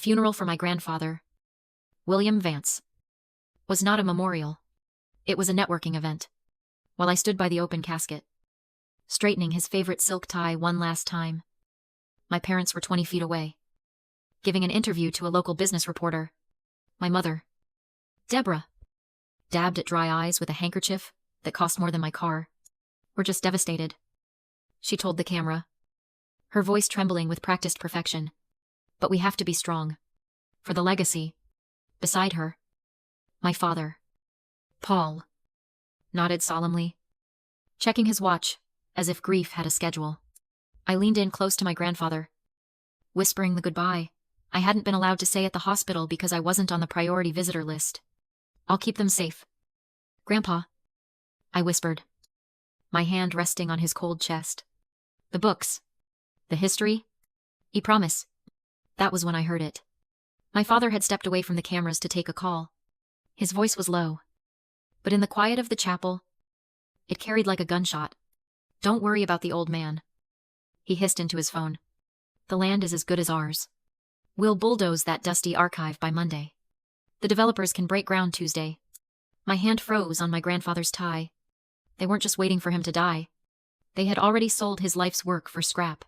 funeral for my grandfather, William Vance, was not a memorial. It was a networking event. While I stood by the open casket, straightening his favorite silk tie one last time, my parents were 20 feet away, giving an interview to a local business reporter. My mother, Deborah, dabbed at dry eyes with a handkerchief that cost more than my car. We're just devastated, she told the camera, her voice trembling with practiced perfection. But we have to be strong. For the legacy. Beside her, my father, Paul, nodded solemnly, checking his watch, as if grief had a schedule. I leaned in close to my grandfather, whispering the goodbye I hadn't been allowed to say at the hospital because I wasn't on the priority visitor list. I'll keep them safe. Grandpa, I whispered, my hand resting on his cold chest. The books. The history. You promise. That was when I heard it. My father had stepped away from the cameras to take a call. His voice was low, but in the quiet of the chapel, it carried like a gunshot. Don't worry about the old man, he hissed into his phone. The land is as good as ours. We'll bulldoze that dusty archive by Monday. The developers can break ground Tuesday. My hand froze on my grandfather's tie. They weren't just waiting for him to die. They had already sold his life's work for scrap.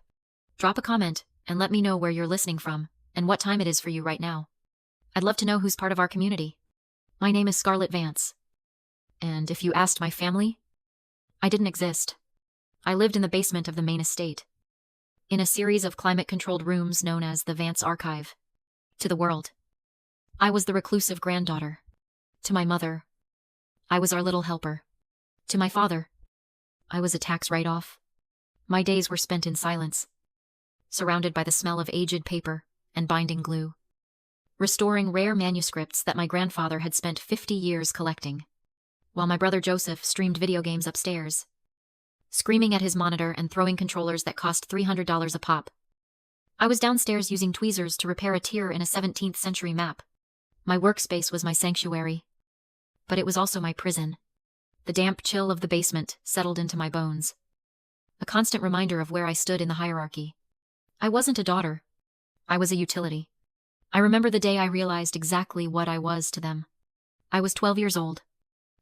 Drop a comment and let me know where you're listening from and what time it is for you right now. I'd love to know who's part of our community. My name is Scarlett Vance. And if you asked my family, I didn't exist. I lived in the basement of the main estate, in a series of climate-controlled rooms known as the Vance Archive. To the world, I was the reclusive granddaughter. To my mother, I was our little helper. To my father, I was a tax write-off. My days were spent in silence, surrounded by the smell of aged paper and binding glue, restoring rare manuscripts that my grandfather had spent 50 years collecting, while my brother Joseph streamed video games upstairs, screaming at his monitor and throwing controllers that cost $300 a pop. I was downstairs using tweezers to repair a tear in a 17th century map. My workspace was my sanctuary, but it was also my prison. The damp chill of the basement settled into my bones, a constant reminder of where I stood in the hierarchy. I wasn't a daughter. I was a utility. I remember the day I realized exactly what I was to them. I was 12 years old.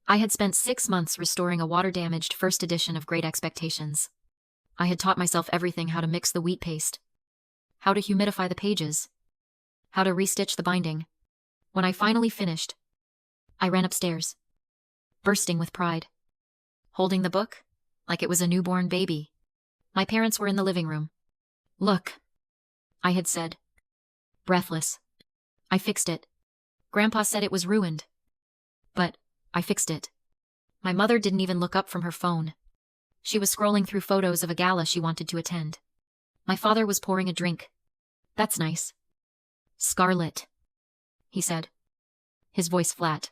I had spent 6 months restoring a water-damaged first edition of Great Expectations. I had taught myself everything: how to mix the wheat paste, how to humidify the pages, how to restitch the binding. When I finally finished, I ran upstairs, bursting with pride, holding the book like it was a newborn baby. My parents were in the living room. Look, I had said, breathless. I fixed it. Grandpa said it was ruined, but I fixed it. My mother didn't even look up from her phone. She was scrolling through photos of a gala she wanted to attend. My father was pouring a drink. That's nice. Scarlett, he said, his voice flat,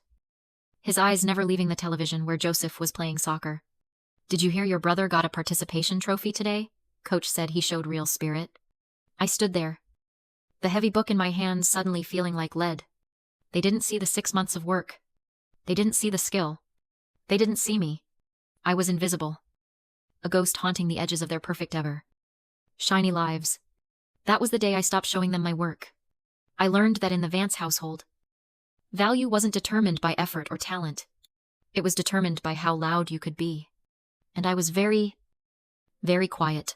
his eyes never leaving the television where Joseph was playing soccer. Did you hear your brother got a participation trophy today? Coach said he showed real spirit. I stood there, the heavy book in my hands suddenly feeling like lead. They didn't see the 6 months of work. They didn't see the skill. They didn't see me. I was invisible, a ghost haunting the edges of their perfect ever shiny lives. That was the day I stopped showing them my work. I learned that in the Vance household, value wasn't determined by effort or talent. It was determined by how loud you could be. And I was very, very quiet.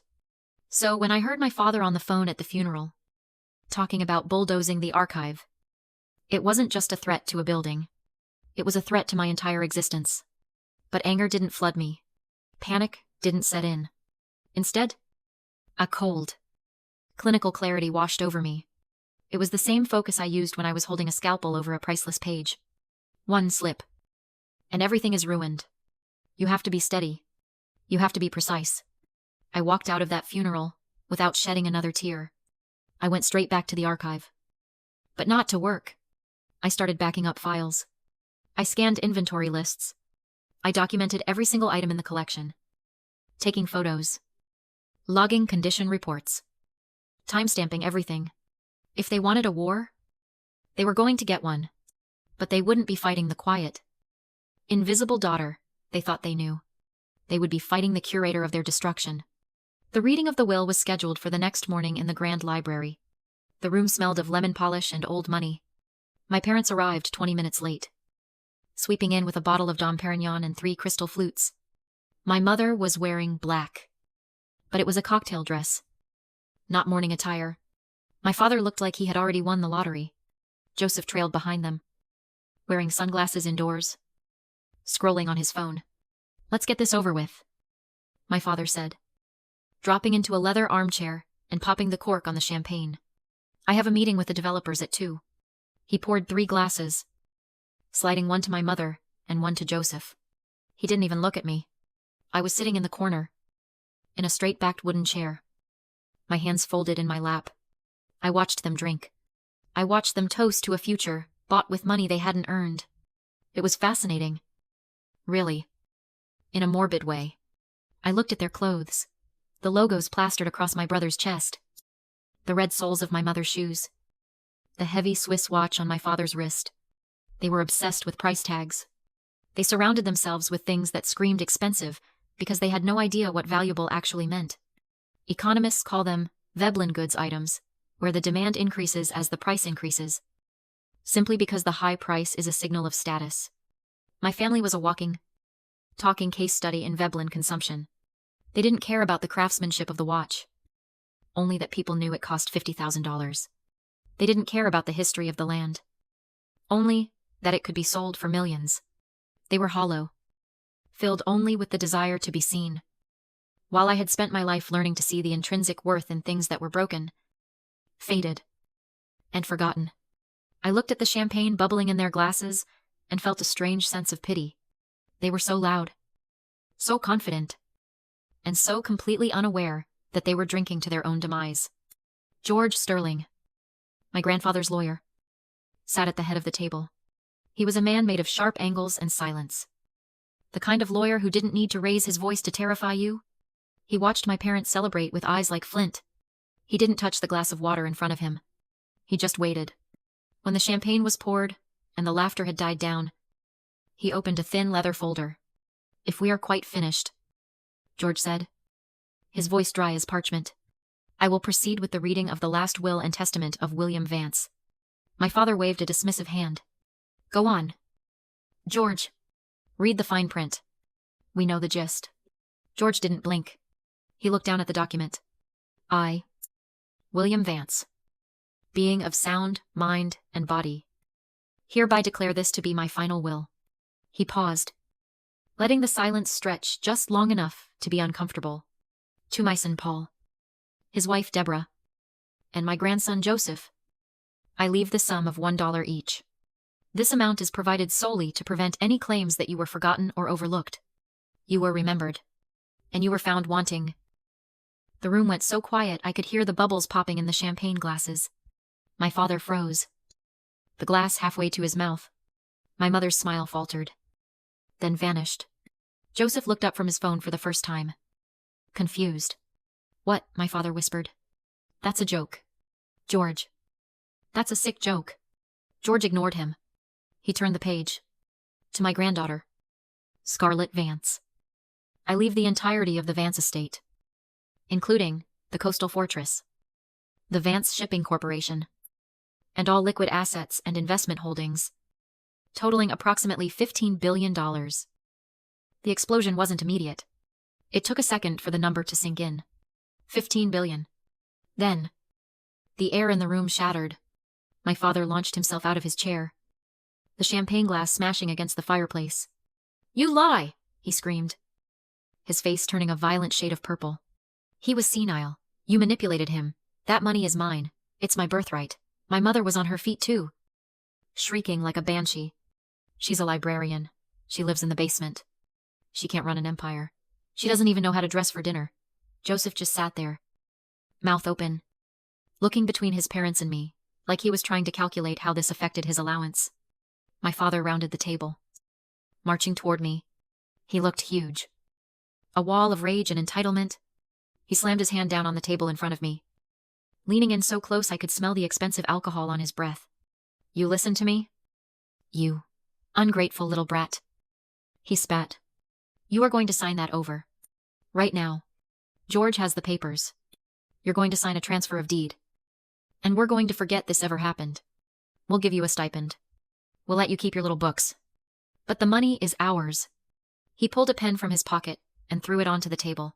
So when I heard my father on the phone at the funeral, talking about bulldozing the archive, it wasn't just a threat to a building. It was a threat to my entire existence. But anger didn't flood me. Panic didn't set in. Instead, a cold, clinical clarity washed over me. It was the same focus I used when I was holding a scalpel over a priceless page. One slip, and everything is ruined. You have to be steady. You have to be precise. I walked out of that funeral without shedding another tear. I went straight back to the archive. But not to work. I started backing up files. I scanned inventory lists. I documented every single item in the collection, taking photos, logging condition reports, timestamping everything. If they wanted a war, they were going to get one. But they wouldn't be fighting the quiet, invisible daughter they thought they knew. They would be fighting the curator of their destruction. The reading of the will was scheduled for the next morning in the Grand Library. The room smelled of lemon polish and old money. My parents arrived 20 minutes late, sweeping in with a bottle of Dom Perignon and 3 crystal flutes. My mother was wearing black, but it was a cocktail dress, not morning attire. My father looked like he had already won the lottery. Joseph trailed behind them, wearing sunglasses indoors, scrolling on his phone. "Let's get this over with," my father said, dropping into a leather armchair and popping the cork on the champagne. "I have a meeting with the developers at 2. He poured 3 glasses, sliding one to my mother and one to Joseph. He didn't even look at me. I was sitting in the corner, in a straight-backed wooden chair, my hands folded in my lap. I watched them drink. I watched them toast to a future bought with money they hadn't earned. It was fascinating. Really. In a morbid way. I looked at their clothes, the logos plastered across my brother's chest, the red soles of my mother's shoes, the heavy Swiss watch on my father's wrist. They were obsessed with price tags. They surrounded themselves with things that screamed expensive because they had no idea what valuable actually meant. Economists call them Veblen goods items, where the demand increases as the price increases, simply because the high price is a signal of status. My family was a walking, talking case study in Veblen consumption. They didn't care about the craftsmanship of the watch, only that people knew it cost $50,000. They didn't care about the history of the land, only that it could be sold for millions. They were hollow, filled only with the desire to be seen. While I had spent my life learning to see the intrinsic worth in things that were broken, faded, and forgotten, I looked at the champagne bubbling in their glasses and felt a strange sense of pity. They were so loud, so confident, and so completely unaware that they were drinking to their own demise. George Sterling, my grandfather's lawyer, sat at the head of the table. He was a man made of sharp angles and silence. The kind of lawyer who didn't need to raise his voice to terrify you. He watched my parents celebrate with eyes like flint. He didn't touch the glass of water in front of him. He just waited. When the champagne was poured and the laughter had died down, he opened a thin leather folder. "If we are quite finished," George said, his voice dry as parchment, "I will proceed with the reading of the last will and testament of William Vance." My father waved a dismissive hand. "Go on, George. Read the fine print. We know the gist." George didn't blink. He looked down at the document. "I, William Vance, being of sound mind and body, hereby declare this to be my final will." He paused, letting the silence stretch just long enough to be uncomfortable. "To my son Paul, his wife Deborah, and my grandson Joseph, I leave the sum of $1 each. This amount is provided solely to prevent any claims that you were forgotten or overlooked. You were remembered, and you were found wanting." The room went so quiet I could hear the bubbles popping in the champagne glasses. My father froze, the glass halfway to his mouth. My mother's smile faltered, then vanished. Joseph looked up from his phone for the first time, confused. "What?" my father whispered. "That's a joke, George. That's a sick joke." George ignored him. He turned the page. "To my granddaughter, Scarlett Vance. I leave the entirety of the Vance estate, including the coastal fortress, the Vance Shipping Corporation, and all liquid assets and investment holdings, totaling approximately $15 billion. The explosion wasn't immediate. It took a second for the number to sink in. 15 billion. Then, the air in the room shattered. My father launched himself out of his chair, the champagne glass smashing against the fireplace. "You lie!" he screamed, his face turning a violent shade of purple. "He was senile. You manipulated him. That money is mine. It's my birthright." My mother was on her feet too, shrieking like a banshee. "She's a librarian. She lives in the basement. She can't run an empire. She doesn't even know how to dress for dinner." Joseph just sat there, mouth open, looking between his parents and me, like he was trying to calculate how this affected his allowance. My father rounded the table, marching toward me. He looked huge, a wall of rage and entitlement. He slammed his hand down on the table in front of me, leaning in so close I could smell the expensive alcohol on his breath. "You listen to me? You ungrateful little brat." He spat. "You are going to sign that over. Right now. George has the papers. You're going to sign a transfer of deed. And we're going to forget this ever happened. We'll give you a stipend. We'll let you keep your little books. But the money is ours." He pulled a pen from his pocket and threw it onto the table.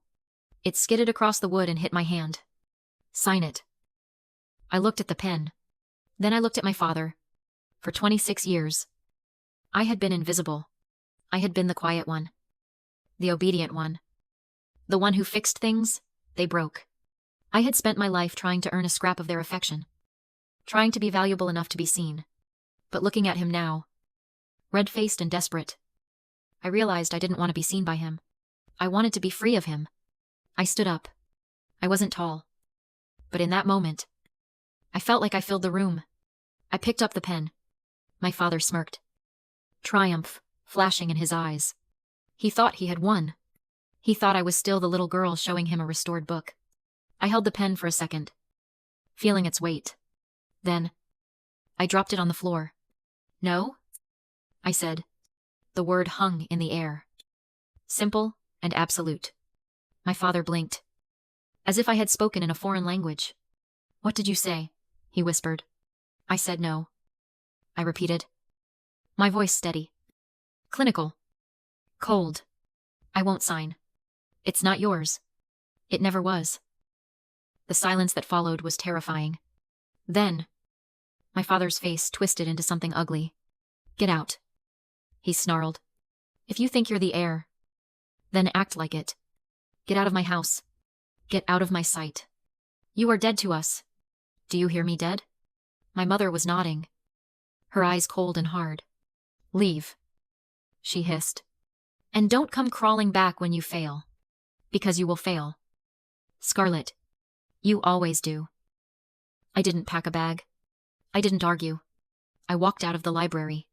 It skidded across the wood and hit my hand. "Sign it." I looked at the pen. Then I looked at my father. For 26 years, I had been invisible. I had been the quiet one. The obedient one. The one who fixed things they broke. I had spent my life trying to earn a scrap of their affection. Trying to be valuable enough to be seen. But looking at him now, red-faced and desperate, I realized I didn't want to be seen by him. I wanted to be free of him. I stood up. I wasn't tall. But in that moment, I felt like I filled the room. I picked up the pen. My father smirked. Triumph flashing in his eyes. He thought he had won. He thought I was still the little girl showing him a restored book. I held the pen for a second, feeling its weight. Then, I dropped it on the floor. "No?" I said. The word hung in the air. Simple and absolute. My father blinked, as if I had spoken in a foreign language. "What did you say?" he whispered. "I said no," I repeated. My voice steady. Clinical. Cold. "I won't sign. It's not yours. It never was." The silence that followed was terrifying. Then, my father's face twisted into something ugly. "Get out," he snarled. "If you think you're the heir, then act like it. Get out of my house. Get out of my sight. You are dead to us. Do you hear me, dead?" My mother was nodding, her eyes cold and hard. "Leave," she hissed. "And don't come crawling back when you fail. Because you will fail. Scarlett, you always do." I didn't pack a bag. I didn't argue. I walked out of the library.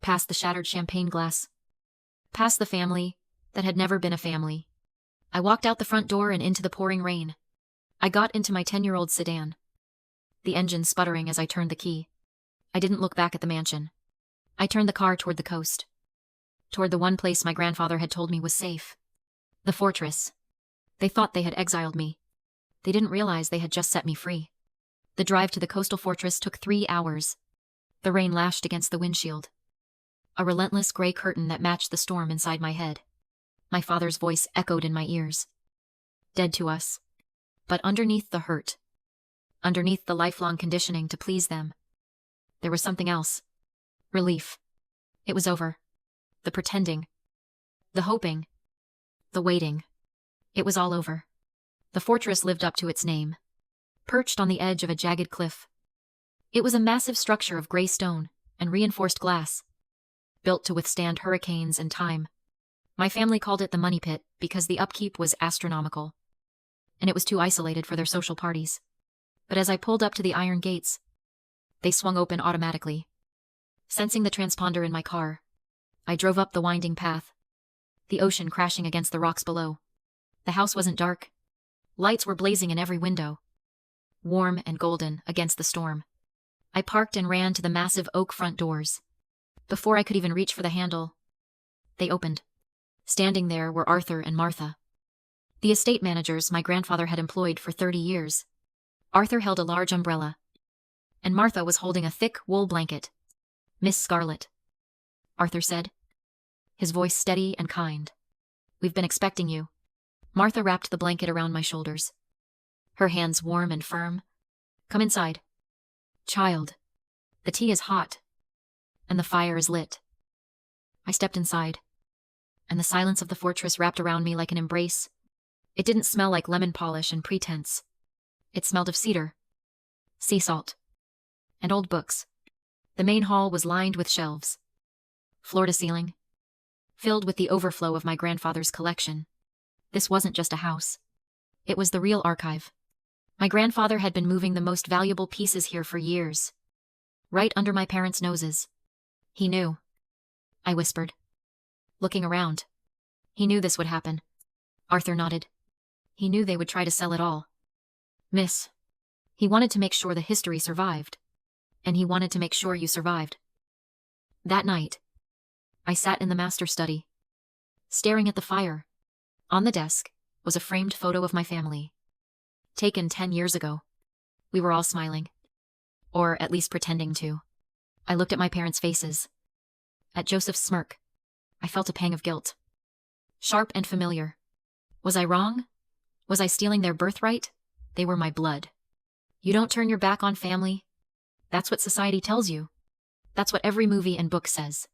Past the shattered champagne glass. Past the family that had never been a family. I walked out the front door and into the pouring rain. I got into my 10-year-old sedan. The engine sputtering as I turned the key. I didn't look back at the mansion. I turned the car toward the coast. Toward the one place my grandfather had told me was safe. The fortress. They thought they had exiled me. They didn't realize they had just set me free. The drive to the coastal fortress took 3 hours. The rain lashed against the windshield. A relentless gray curtain that matched the storm inside my head. My father's voice echoed in my ears. Dead to us. But underneath the hurt, underneath the lifelong conditioning to please them, there was something else. Relief. It was over. The pretending. The hoping. The waiting. It was all over. The fortress lived up to its name. Perched on the edge of a jagged cliff. It was a massive structure of gray stone and reinforced glass, built to withstand hurricanes and time. My family called it the money pit because the upkeep was astronomical, and it was too isolated for their social parties. But as I pulled up to the iron gates, they swung open automatically. Sensing the transponder in my car, I drove up the winding path, the ocean crashing against the rocks below. The house wasn't dark. Lights were blazing in every window, warm and golden against the storm. I parked and ran to the massive oak front doors. Before I could even reach for the handle, they opened. Standing there were Arthur and Martha, the estate managers my grandfather had employed for 30 years. Arthur held a large umbrella, and Martha was holding a thick wool blanket. "Miss Scarlett," Arthur said, his voice steady and kind. "We've been expecting you." Martha wrapped the blanket around my shoulders, her hands warm and firm. "Come inside. Child, the tea is hot, and the fire is lit." I stepped inside, and the silence of the fortress wrapped around me like an embrace. It didn't smell like lemon polish and pretense. It smelled of cedar, sea salt, and old books. The main hall was lined with shelves, floor to ceiling, filled with the overflow of my grandfather's collection. This wasn't just a house. It was the real archive. My grandfather had been moving the most valuable pieces here for years, right under my parents' noses. "He knew," I whispered, looking around. "He knew this would happen." Arthur nodded. "He knew they would try to sell it all. Miss, he wanted to make sure the history survived, and he wanted to make sure you survived." That night, I sat in the master study, staring at the fire. On the desk was a framed photo of my family, taken 10 years ago. We were all smiling. Or at least pretending to. I looked at my parents' faces. At Joseph's smirk. I felt a pang of guilt. Sharp and familiar. Was I wrong? Was I stealing their birthright? They were my blood. You don't turn your back on family. That's what society tells you. That's what every movie and book says.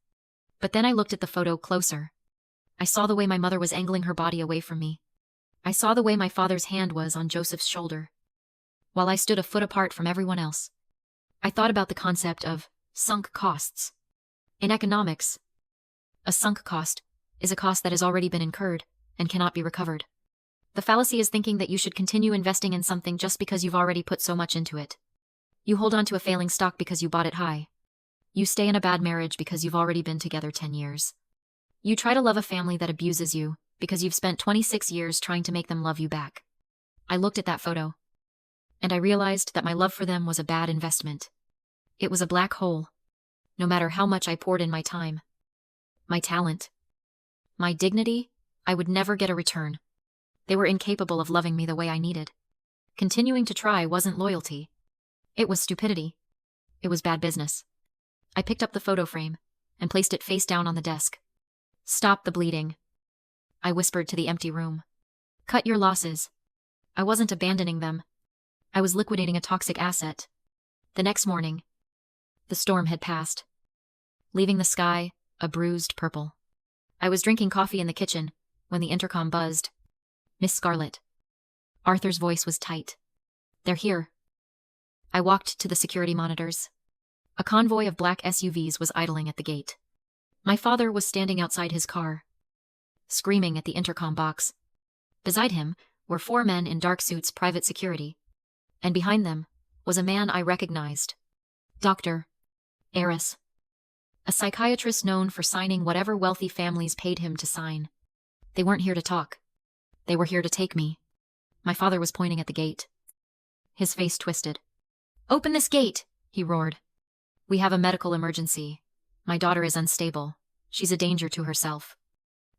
But then I looked at the photo closer. I saw the way my mother was angling her body away from me. I saw the way my father's hand was on Joseph's shoulder, while I stood a foot apart from everyone else. I thought about the concept of sunk costs. In economics, a sunk cost is a cost that has already been incurred and cannot be recovered. The fallacy is thinking that you should continue investing in something just because you've already put so much into it. You hold on to a failing stock because you bought it high. You stay in a bad marriage because you've already been together 10 years. You try to love a family that abuses you because you've spent 26 years trying to make them love you back. I looked at that photo, and I realized that my love for them was a bad investment. It was a black hole. No matter how much I poured in my time, my talent, my dignity, I would never get a return. They were incapable of loving me the way I needed. Continuing to try wasn't loyalty. It was stupidity. It was bad business. I picked up the photo frame and placed it face down on the desk. Stop the bleeding, I whispered to the empty room. Cut your losses. I wasn't abandoning them. I was liquidating a toxic asset. The next morning, the storm had passed, leaving the sky a bruised purple. I was drinking coffee in the kitchen when the intercom buzzed. Miss Scarlett. Arthur's voice was tight. They're here. I walked to the security monitors. A convoy of black SUVs was idling at the gate. My father was standing outside his car, screaming at the intercom box. Beside him were 4 men in dark suits, private security, and behind them was a man I recognized. Dr. Heiress. A psychiatrist known for signing whatever wealthy families paid him to sign. They weren't here to talk. They were here to take me. My father was pointing at the gate. His face twisted. Open this gate, he roared. We have a medical emergency. My daughter is unstable. She's a danger to herself.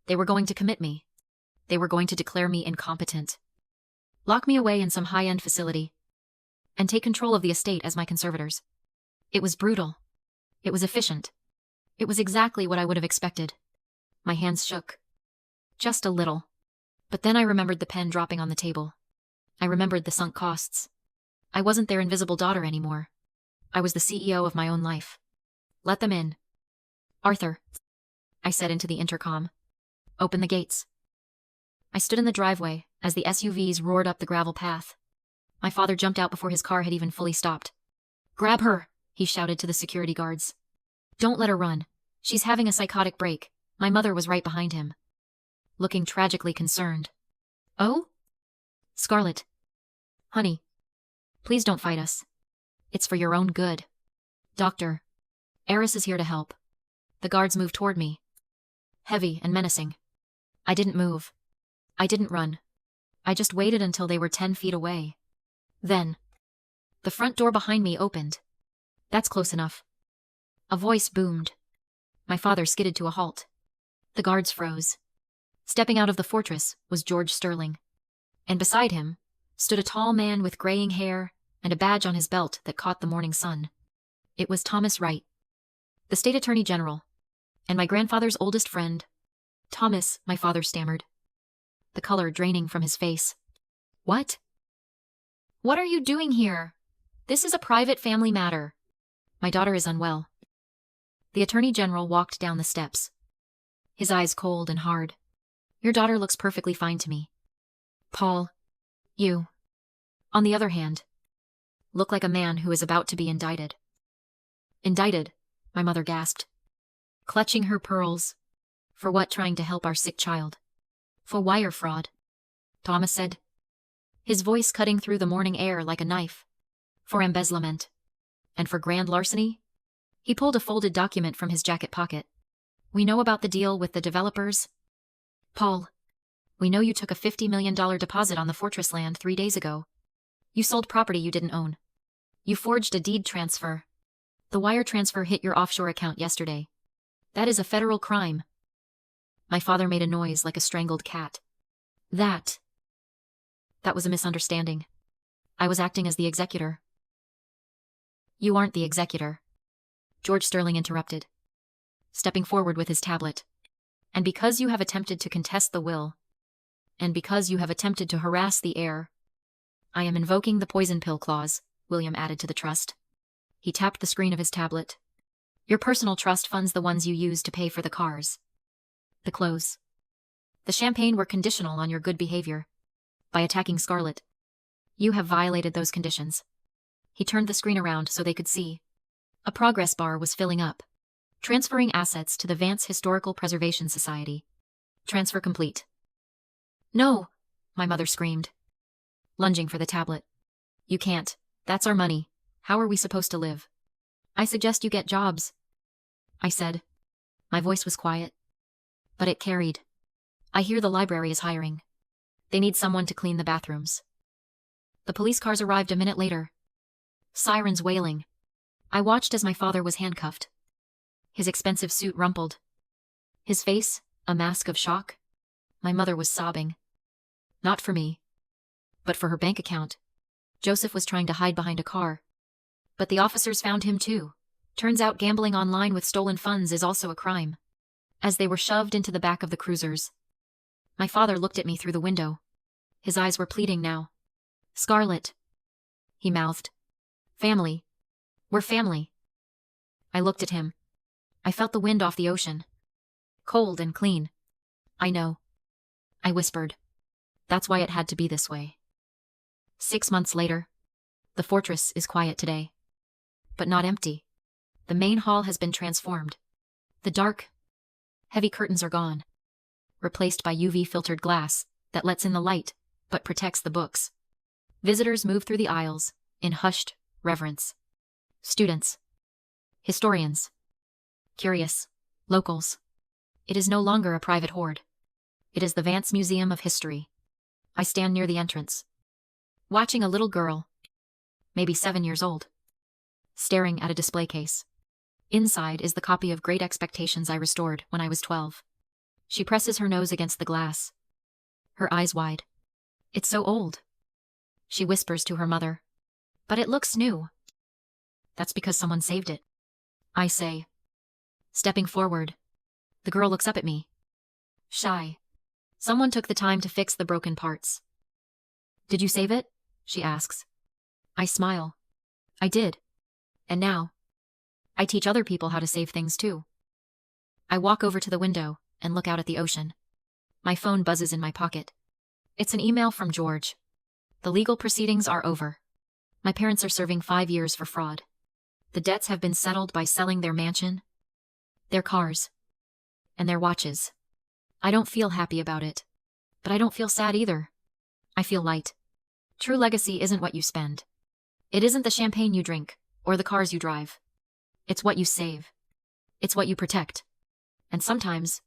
They were going to commit me. They were going to declare me incompetent. Lock me away in some high-end facility. And take control of the estate as my conservators. It was brutal. It was efficient. It was exactly what I would have expected. My hands shook. Just a little. But then I remembered the pen dropping on the table. I remembered the sunk costs. I wasn't their invisible daughter anymore. I was the CEO of my own life. Let them in. Arthur, I said into the intercom. Open the gates. I stood in the driveway as the SUVs roared up the gravel path. My father jumped out before his car had even fully stopped. Grab her, he shouted to the security guards. Don't let her run. She's having a psychotic break. My mother was right behind him, looking tragically concerned. Oh? Scarlett. Honey. Please don't fight us. It's for your own good. Doctor. Heiress is here to help. The guards moved toward me, heavy and menacing. I didn't move. I didn't run. I just waited until they were 10 feet away. Then, the front door behind me opened. That's close enough. A voice boomed. My father skidded to a halt. The guards froze. Stepping out of the fortress was George Sterling. And beside him stood a tall man with graying hair and a badge on his belt that caught the morning sun. It was Thomas Wright, the state attorney general, and my grandfather's oldest friend. Thomas, my father stammered, the color draining from his face. What? What are you doing here? This is a private family matter. My daughter is unwell. The attorney general walked down the steps, his eyes cold and hard. Your daughter looks perfectly fine to me. Paul, you, on the other hand, look like a man who is about to be indicted. Indicted, my mother gasped, clutching her pearls. For what? Trying to help our sick child. For wire fraud, Thomas said, his voice cutting through the morning air like a knife. For embezzlement. And for grand larceny? He pulled a folded document from his jacket pocket. We know about the deal with the developers. Paul, we know you took a $50 million deposit on the fortress land 3 days ago. You sold property you didn't own. You forged a deed transfer. The wire transfer hit your offshore account yesterday. That is a federal crime. My father made a noise like a strangled cat. That was a misunderstanding. I was acting as the executor, You aren't the executor, George Sterling interrupted, stepping forward with his tablet. And because you have attempted to contest the will, and because you have attempted to harass the heir, I am invoking the poison pill clause, William added to the trust. He tapped the screen of his tablet. Your personal trust funds the ones you use to pay for the cars, the clothes. The champagne were conditional on your good behavior. By attacking Scarlett, you have violated those conditions. He turned the screen around so they could see. A progress bar was filling up. Transferring assets to the Vance Historical Preservation Society. Transfer complete. No, my mother screamed, lunging for the tablet. You can't. That's our money. How are we supposed to live? I suggest you get jobs, I said. My voice was quiet, but it carried. I hear the library is hiring. They need someone to clean the bathrooms. The police cars arrived a minute later. Sirens wailing. I watched as my father was handcuffed. His expensive suit rumpled. His face, a mask of shock. My mother was sobbing. Not for me, but for her bank account. Joseph was trying to hide behind a car. But the officers found him too. Turns out gambling online with stolen funds is also a crime. As they were shoved into the back of the cruisers, my father looked at me through the window. His eyes were pleading now. Scarlett, he mouthed. Family. We're family. I looked at him. I felt the wind off the ocean. Cold and clean. I know, I whispered. That's why it had to be this way. 6 months later, the fortress is quiet today. But not empty. The main hall has been transformed. The dark, heavy curtains are gone, replaced by UV-filtered glass that lets in the light but protects the books. Visitors move through the aisles in hushed reverence. Students, historians, curious, locals. It is no longer a private hoard. It is the Vance Museum of History. I stand near the entrance, watching a little girl, maybe 7 years old, staring at a display case. Inside is the copy of Great Expectations I restored when I was 12. She presses her nose against the glass, her eyes wide. It's so old, she whispers to her mother. But it looks new. That's because someone saved it, I say, stepping forward. The girl looks up at me, shy. Someone took the time to fix the broken parts. Did you save it? She asks. I smile. I did. And now, I teach other people how to save things too. I walk over to the window and look out at the ocean. My phone buzzes in my pocket. It's an email from George. The legal proceedings are over. My parents are serving 5 years for fraud. The debts have been settled by selling their mansion, their cars, and their watches. I don't feel happy about it, but I don't feel sad either. I feel light. True legacy isn't what you spend. It isn't the champagne you drink, or the cars you drive. It's what you save. It's what you protect. And sometimes,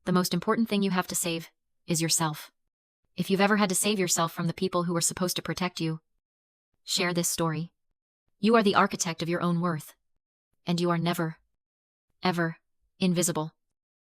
the most important thing you have to save is yourself. If you've ever had to save yourself from the people who were supposed to protect you, share this story. You are the architect of your own worth. And you are never, ever invisible.